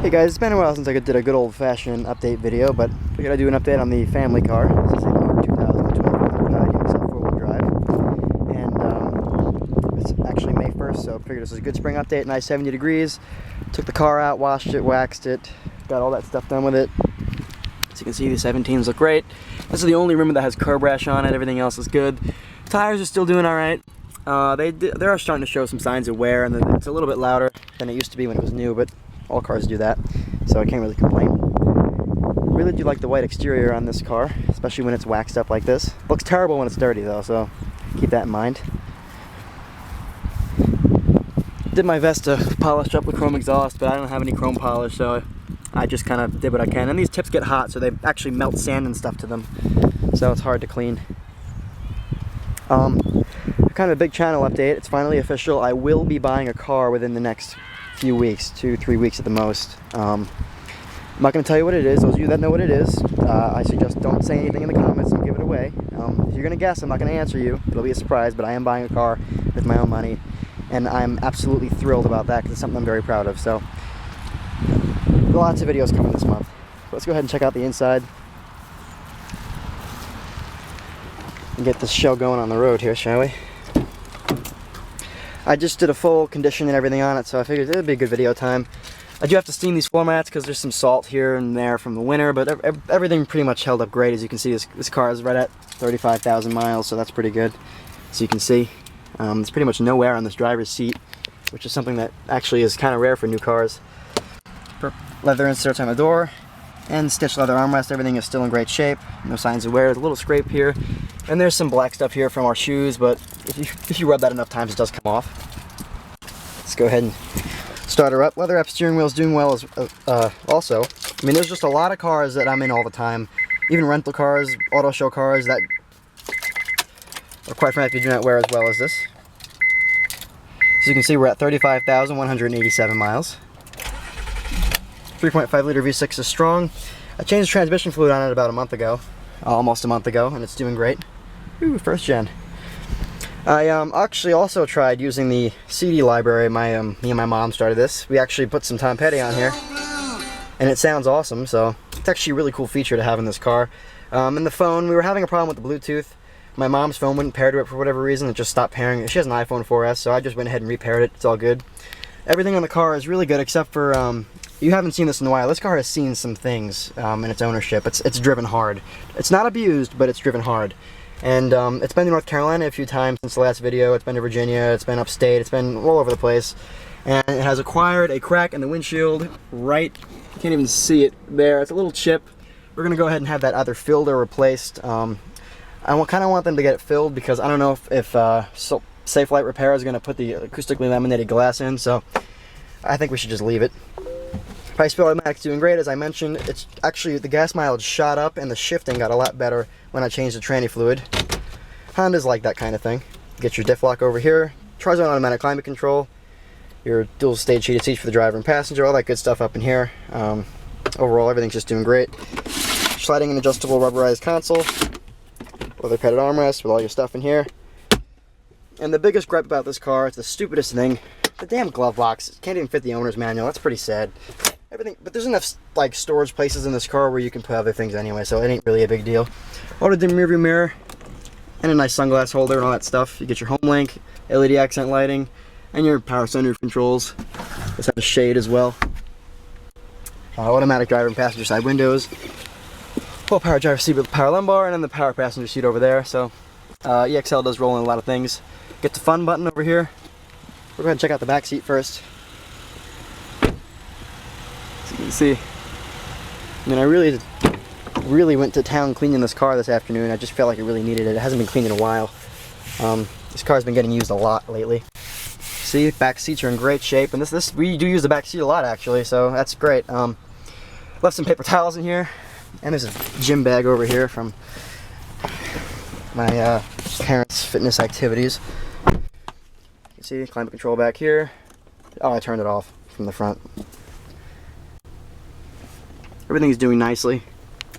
Hey guys, it's been a while since I did a good old-fashioned update video, but I figured I'd do an update on the family car. This is a 2012 4-wheel drive, and it's actually May 1st, so I figured this was a good spring update. Nice 70 degrees. Took the car out, washed it, waxed it, got all that stuff done with it. As you can see, the 17s look great. This is the only rim that has curb rash on it. Everything else is good. Tires are still doing all right. They are starting to show some signs of wear, and it's a little bit louder than it used to be when it was new, but all cars do that, so I can't really complain. Really do like the white exterior on this car, especially when it's waxed up like this. Looks terrible when it's dirty though, so keep that in mind. Did my best to polish up the chrome exhaust, but I don't have any chrome polish, so I just kind of did what I can. And these tips get hot, so they actually melt sand and stuff to them, so it's hard to clean. Kind of a big channel update. It's finally official. I will be buying a car within the next few weeks, 2-3 weeks at the most. I'm not going to tell you what it is. Those of you that know what it is, I suggest don't say anything in the comments and give it away. If you're going to guess, I'm not going to answer you. It'll be a surprise, but I am buying a car with my own money, and I'm absolutely thrilled about that because it's something I'm very proud of. So, lots of videos coming this month. Let's go ahead and check out the inside and get this show going on the road here, shall we? I just did a full condition and everything on it, so I figured it would be a good video time. I do have to steam these floor mats because there's some salt here and there from the winter, but everything pretty much held up great. As you can see, this car is right at 35,000 miles, so that's pretty good. As you can see, there's pretty much no wear on this driver's seat, which is something that actually is kind of rare for new cars. Leather inserts on the door, and stitched leather armrest. Everything is still in great shape. No signs of wear. There's a little scrape here, and there's some black stuff here from our shoes, but if you rub that enough times, it does come off. Let's go ahead and start her up. Leather wrap steering wheel is doing well as also. I mean, there's just a lot of cars that I'm in all the time, even rental cars, auto show cars that are quite frankly do not wear as well as this. As you can see, we're at 35,187 miles. 3.5 liter V6 is strong. I changed transmission fluid on it about a month ago, almost a month ago, and it's doing great. Ooh, first gen. I actually also tried using the CD library. Me and my mom started this. We actually put some Tom Petty on here, and it sounds awesome, so it's actually a really cool feature to have in this car. And the phone, we were having a problem with the Bluetooth. My mom's phone wouldn't pair to it for whatever reason. It just stopped pairing. She has an iPhone 4S, so I just went ahead and repaired it. It's all good. Everything on the car is really good except for, you haven't seen this in a while. This car has seen some things in its ownership. It's driven hard. It's not abused, but it's driven hard. And it's been to North Carolina a few times since the last video. It's been to Virginia, it's been upstate, it's been all over the place. And it has acquired a crack in the windshield right, you can't even see it there. It's a little chip. We're going to go ahead and have that either filled or replaced. I kind of want them to get it filled because I don't know if Safe Light Repair is going to put the acoustically laminated glass in, so I think we should just leave it. Five-speed automatic's doing great, as I mentioned. It's actually, the gas mileage shot up and the shifting got a lot better when I changed the tranny fluid. Honda's like that kind of thing. Get your diff lock over here, Tri-Zone automatic climate control, your dual stage heated seats for the driver and passenger, all that good stuff up in here. Overall, everything's just doing great. Sliding and adjustable rubberized console, leather padded armrest with all your stuff in here. And the biggest gripe about this car, it's the stupidest thing, the damn glove box. Can't even fit the owner's manual. That's pretty sad. Everything, but there's enough like storage places in this car where you can put other things anyway, so it ain't really a big deal. Auto dim rearview mirror, and a nice sunglass holder and all that stuff. You get your home link, LED accent lighting, and your power sunroof controls. This has a shade as well. Automatic driver and passenger side windows. Full power driver seat with power lumbar, and then the power passenger seat over there. So EXL does roll in a lot of things. Get the fun button over here. We'll go ahead and check out the back seat first. As you can see, I mean, I really went to town cleaning this car this afternoon. I just felt like it really needed it. It hasn't been cleaned in a while. This car's been getting used a lot lately. See, back seats are in great shape, and this we do use the back seat a lot actually, so that's great. Left some paper towels in here, and there's a gym bag over here from my parents' fitness activities. You see, climate control back here. Oh, I turned it off from the front. Everything's doing nicely.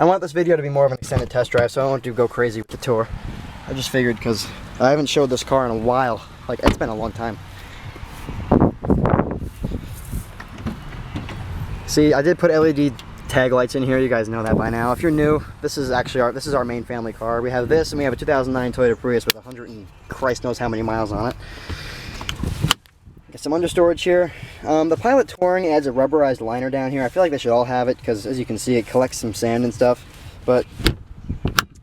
I want this video to be more of an extended test drive, so I don't want to go crazy with the tour. I just figured because I haven't showed this car in a while. Like, it's been a long time. See, I did put LED tag lights in here. You guys know that by now. If you're new, this is actually our main family car. We have this, and we have a 2009 Toyota Prius with 100 and Christ knows how many miles on it. Got some under storage here. The Pilot Touring adds a rubberized liner down here. I feel like they should all have it because, as you can see, it collects some sand and stuff. But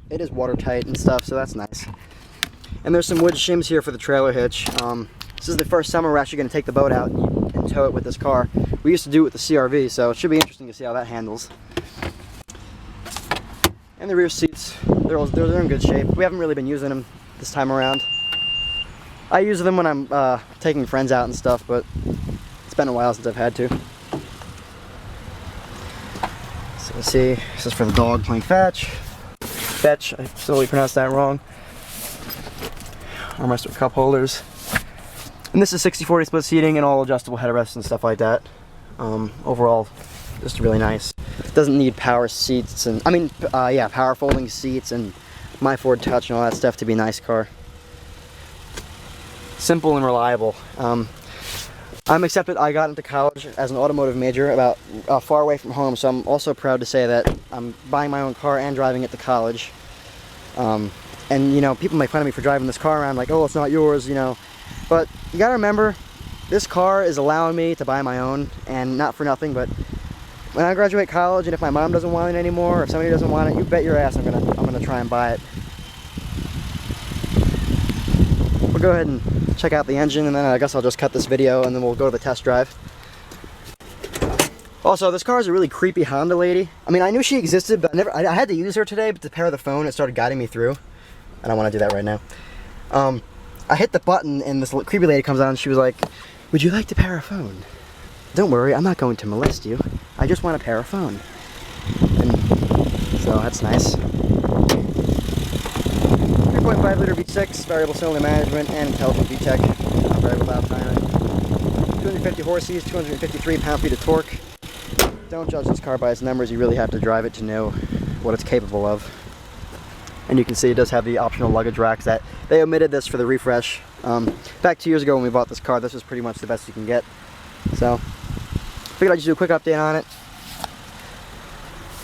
it is watertight and stuff, so that's nice. And there's some wood shims here for the trailer hitch. This is the first summer we're actually going to take the boat out and tow it with this car. We used to do it with the CRV, so it should be interesting to see how that handles. And the rear seats, they're in good shape. We haven't really been using them this time around. I use them when I'm taking friends out and stuff, but it's been a while since I've had to. So let's see, this is for the dog playing fetch. Fetch, I totally pronounced that wrong. Armrest with cup holders. And this is 60/40 split seating and all adjustable headrests and stuff like that. Overall, just really nice. Doesn't need power seats and, power folding seats and My Ford Touch and all that stuff to be a nice car. Simple and reliable. I'm accepted. I got into college as an automotive major about far away from home, so I'm also proud to say that I'm buying my own car and driving it to college. And you know, people make fun of me for driving this car around like, oh, it's not yours, you know. But you gotta remember, this car is allowing me to buy my own, and not for nothing, but when I graduate college and if my mom doesn't want it anymore or if somebody doesn't want it, you bet your ass I'm gonna try and buy it. We'll go ahead and check out the engine, and then I guess I'll just cut this video and then we'll go to the test drive. Also, this car is a really creepy Honda lady. I mean, I knew she existed, but I had to use her today, but to pair the phone, it started guiding me through. I don't want to do that right now. I hit the button and this creepy lady comes on and she was like, would you like to pair a phone? Don't worry, I'm not going to molest you. I just want to pair a phone. And so that's nice. 3.5 liter V6, variable cylinder management, and intelligent VTEC. Variable valve timing. 250 horses, 253 pound-feet of torque. Don't judge this car by its numbers. You really have to drive it to know what it's capable of. And you can see it does have the optional luggage racks. That they omitted this for the refresh. Back 2 years ago when we bought this car, this was pretty much the best you can get. So, figured I'd just do a quick update on it,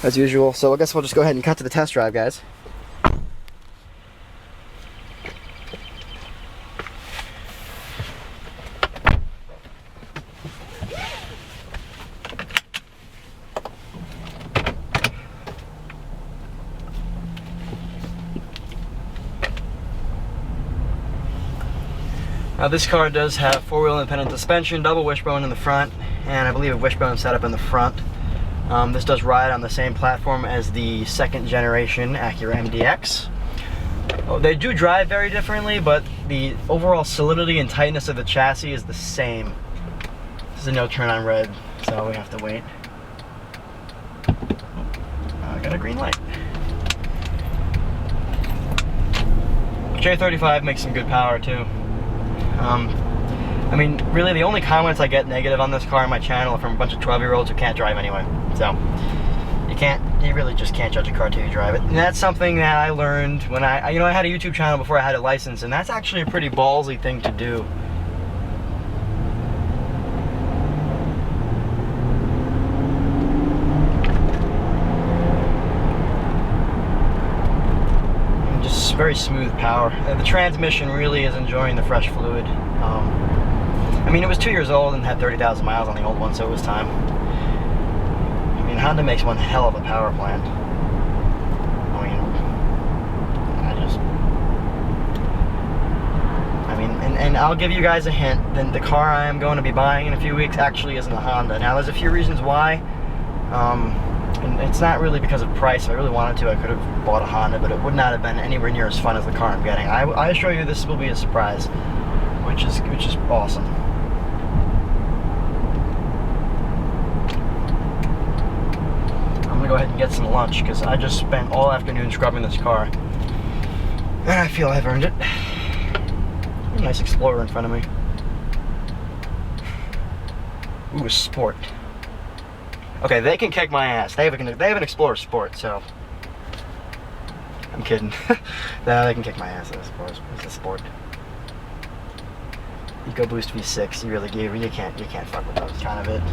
as usual. So I guess we'll just go ahead and cut to the test drive, guys. This car does have four-wheel independent suspension, double wishbone in the front, and I believe a wishbone setup in the front. This does ride on the same platform as the second generation Acura MDX. Oh, they do drive very differently, but the overall solidity and tightness of the chassis is the same. This is a no turn on red, so we have to wait. I got a green light. J35 makes some good power too. I mean, really the only comments I get negative on this car on my channel are from a bunch of 12-year-olds who can't drive anyway. So, you really just can't judge a car till you drive it. And that's something that I learned when I had a YouTube channel before I had a license, and that's actually a pretty ballsy thing to do. Very smooth power. The transmission really is enjoying the fresh fluid. I mean, it was 2 years old and had 30,000 miles on the old one, so it was time. I mean, Honda makes one hell of a power plant. And I'll give you guys a hint. Then the car I am going to be buying in a few weeks actually isn't a Honda. Now, there's a few reasons why. And it's not really because of price. If I really wanted to, I could have bought a Honda, but it would not have been anywhere near as fun as the car I'm getting. I assure you this will be a surprise, which is awesome. I'm gonna go ahead and get some lunch because I just spent all afternoon scrubbing this car, and I feel I've earned it. A nice Explorer in front of me. Ooh, a Sport. Okay, they can kick my ass. They have an Explorer Sport, so I'm kidding. No, they can kick my ass. It's a Sport. EcoBoost V6. You can't fuck with those. Kind of it.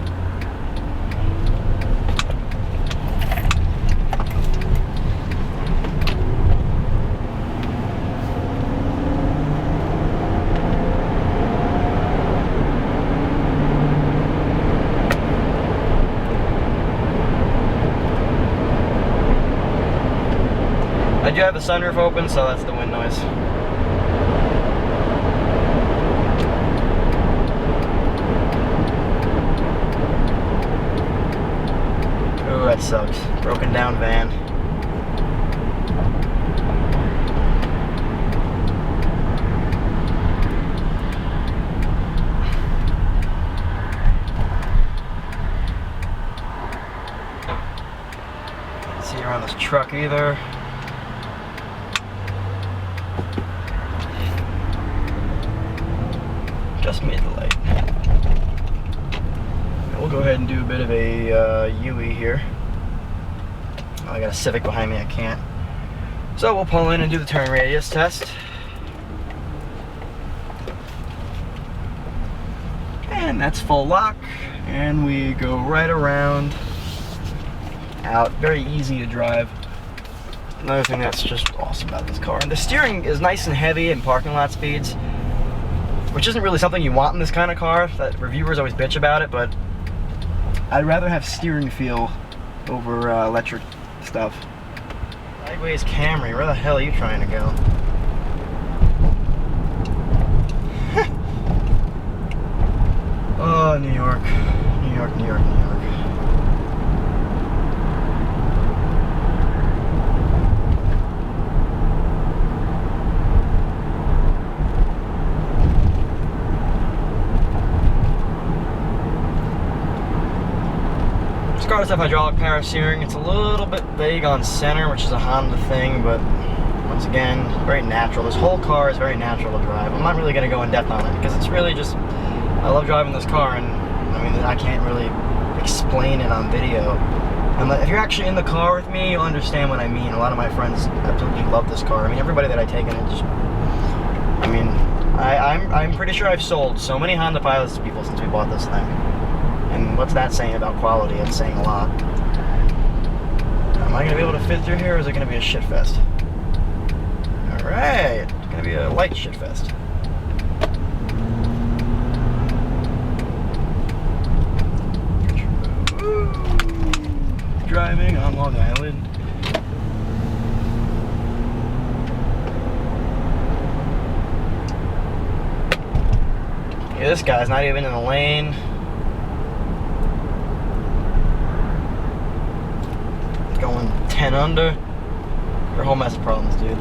do have the sunroof open, so that's the wind noise. Ooh, that sucks. Broken down van. Can't see around this truck either. Just made the light. We'll go ahead and do a bit of a UE here. Oh, I got a Civic behind me, I can't. So we'll pull in and do the turn radius test. And that's full lock. And we go right around, out. Very easy to drive. Another thing that's just awesome about this car. And the steering is nice and heavy in parking lot speeds, which isn't really something you want in this kind of car. That reviewers always bitch about it, but I'd rather have steering feel over electric stuff. Sideways Camry, where the hell are you trying to go? Oh, New York. New York, New York, New York. This car does have hydraulic power steering. It's a little bit vague on center, which is a Honda thing, but once again, very natural. This whole car is very natural to drive. I'm not really going to go in depth on it because it's really just, I love driving this car, and I mean, I can't really explain it on video. And if you're actually in the car with me, you'll understand what I mean. A lot of my friends absolutely love this car. I mean, everybody that I take in it just, I mean, I'm pretty sure I've sold so many Honda Pilots to people since we bought this thing. And what's that saying about quality? It's saying a lot. Am I going to be able to fit through here, or is it going to be a shit fest? Alright, it's going to be a light shit fest. Driving on Long Island. Yeah, this guy's not even in the lane. Going 10 under. Your whole mess of problems, dude.